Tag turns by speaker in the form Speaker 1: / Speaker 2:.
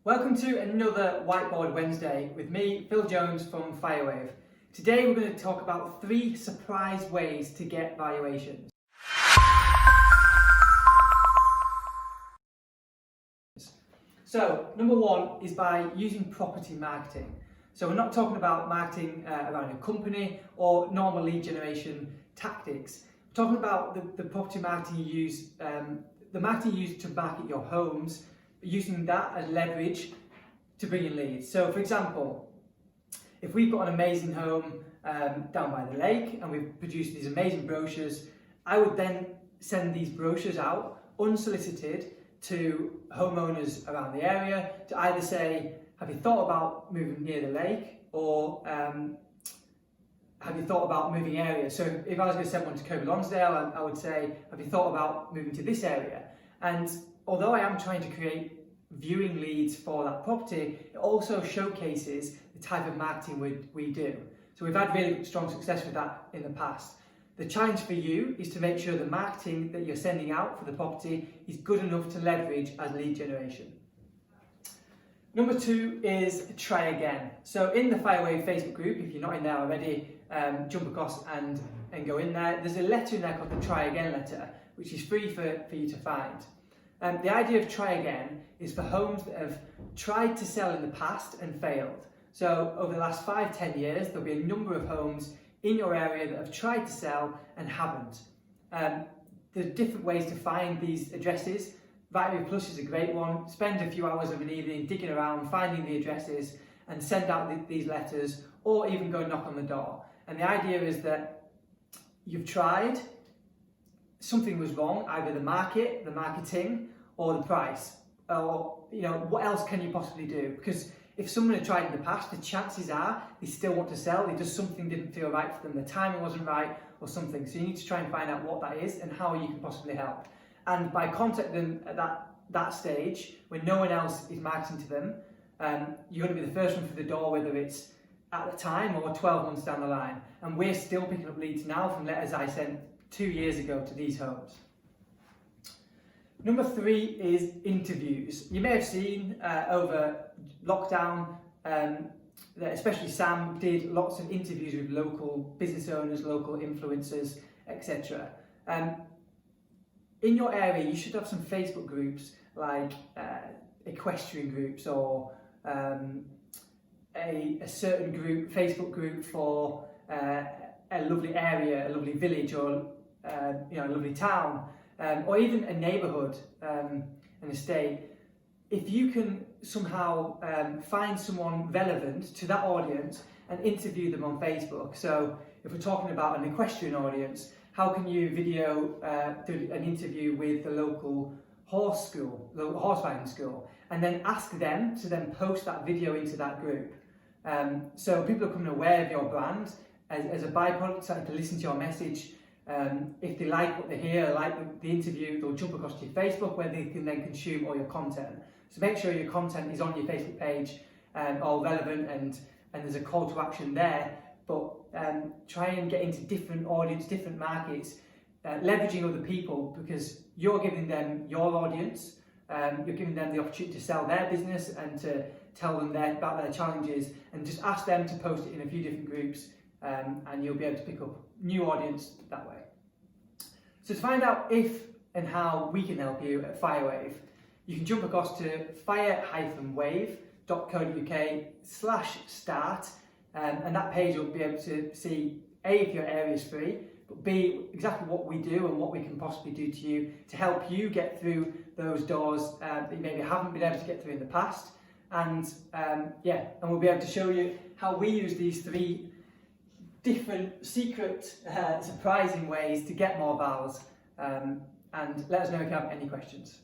Speaker 1: Welcome to another Whiteboard Wednesday with me, Phil Jones from Firewave. Today we're going to talk about 3 surprise ways to get valuations. So, number 1 is by using property marketing. So we're not talking about marketing around a company or normal lead generation tactics. We're talking about the property marketing you use, the marketing you use to market your homes, using that as leverage to bring in leads. So for example, if we've got an amazing home down by the lake and we've produced these amazing brochures, I would then send these brochures out unsolicited to homeowners around the area to either say, have you thought about moving near the lake, or have you thought about moving area? So if I was going to send one to Kirby Lonsdale, I would say, have you thought about moving to this area? And although I am trying to create viewing leads for that property, it also showcases the type of marketing we do. So we've had really strong success with that in the past. The challenge for you is to make sure the marketing that you're sending out for the property is good enough to leverage as lead generation. Number 2 is try again. So in the Firewave Facebook group, if you're not in there already, jump across and go in there. There's a letter in there called the Try Again letter, which is free for you to find. The idea of try again is for homes that have tried to sell in the past and failed. So over the last 5-10 years, there'll be a number of homes in your area that have tried to sell and haven't. There's different ways to find these addresses. Valuations Plus is a great one. Spend a few hours of an evening digging around, finding the addresses and send out these letters, or even go knock on the door. And the idea is that you've tried, something was wrong, either the market, the marketing, or the price, or what else can you possibly do? Because if someone had tried in the past, the chances are they still want to sell, they just something didn't feel right for them, the timing wasn't right or something. So you need to try and find out what that is and how you can possibly help. And by contacting them at that stage, when no one else is marketing to them, you're going to be the first one through the door, whether it's at the time or 12 months down the line. And we're still picking up leads now from letters I sent 2 years ago to these homes. Number 3 is interviews. You may have seen over lockdown that especially Sam did lots of interviews with local business owners, local influencers, etc. In your area, you should have some Facebook groups like equestrian groups, or a certain group, Facebook group for a lovely area, a lovely village, or a lovely town, or even a neighbourhood, an estate. If you can somehow find someone relevant to that audience and interview them on Facebook. So if we're talking about an equestrian audience, how can you video do an interview with the local horse riding school, and then ask them to then post that video into that group. So people are becoming aware of your brand as a byproduct, starting to listen to your message. If they like what they hear, like the interview, they'll jump across to your Facebook where they can then consume all your content. So make sure your content is on your Facebook page, all relevant, and there's a call to action there. But try and get into different audience, different markets, leveraging other people, because you're giving them your audience, you're giving them the opportunity to sell their business and to tell them about their challenges, and just ask them to post it in a few different groups, and you'll be able to pick up new audience that way. So to find out if and how we can help you at Firewave, you can jump across to fire-wave.co.uk/start, and that page will be able to see A, if your area is free, but B, exactly what we do and what we can possibly do to you to help you get through those doors that you maybe haven't been able to get through in the past. And and we'll be able to show you how we use these 3 different secret, surprising ways to get more vals. And let us know if you have any questions.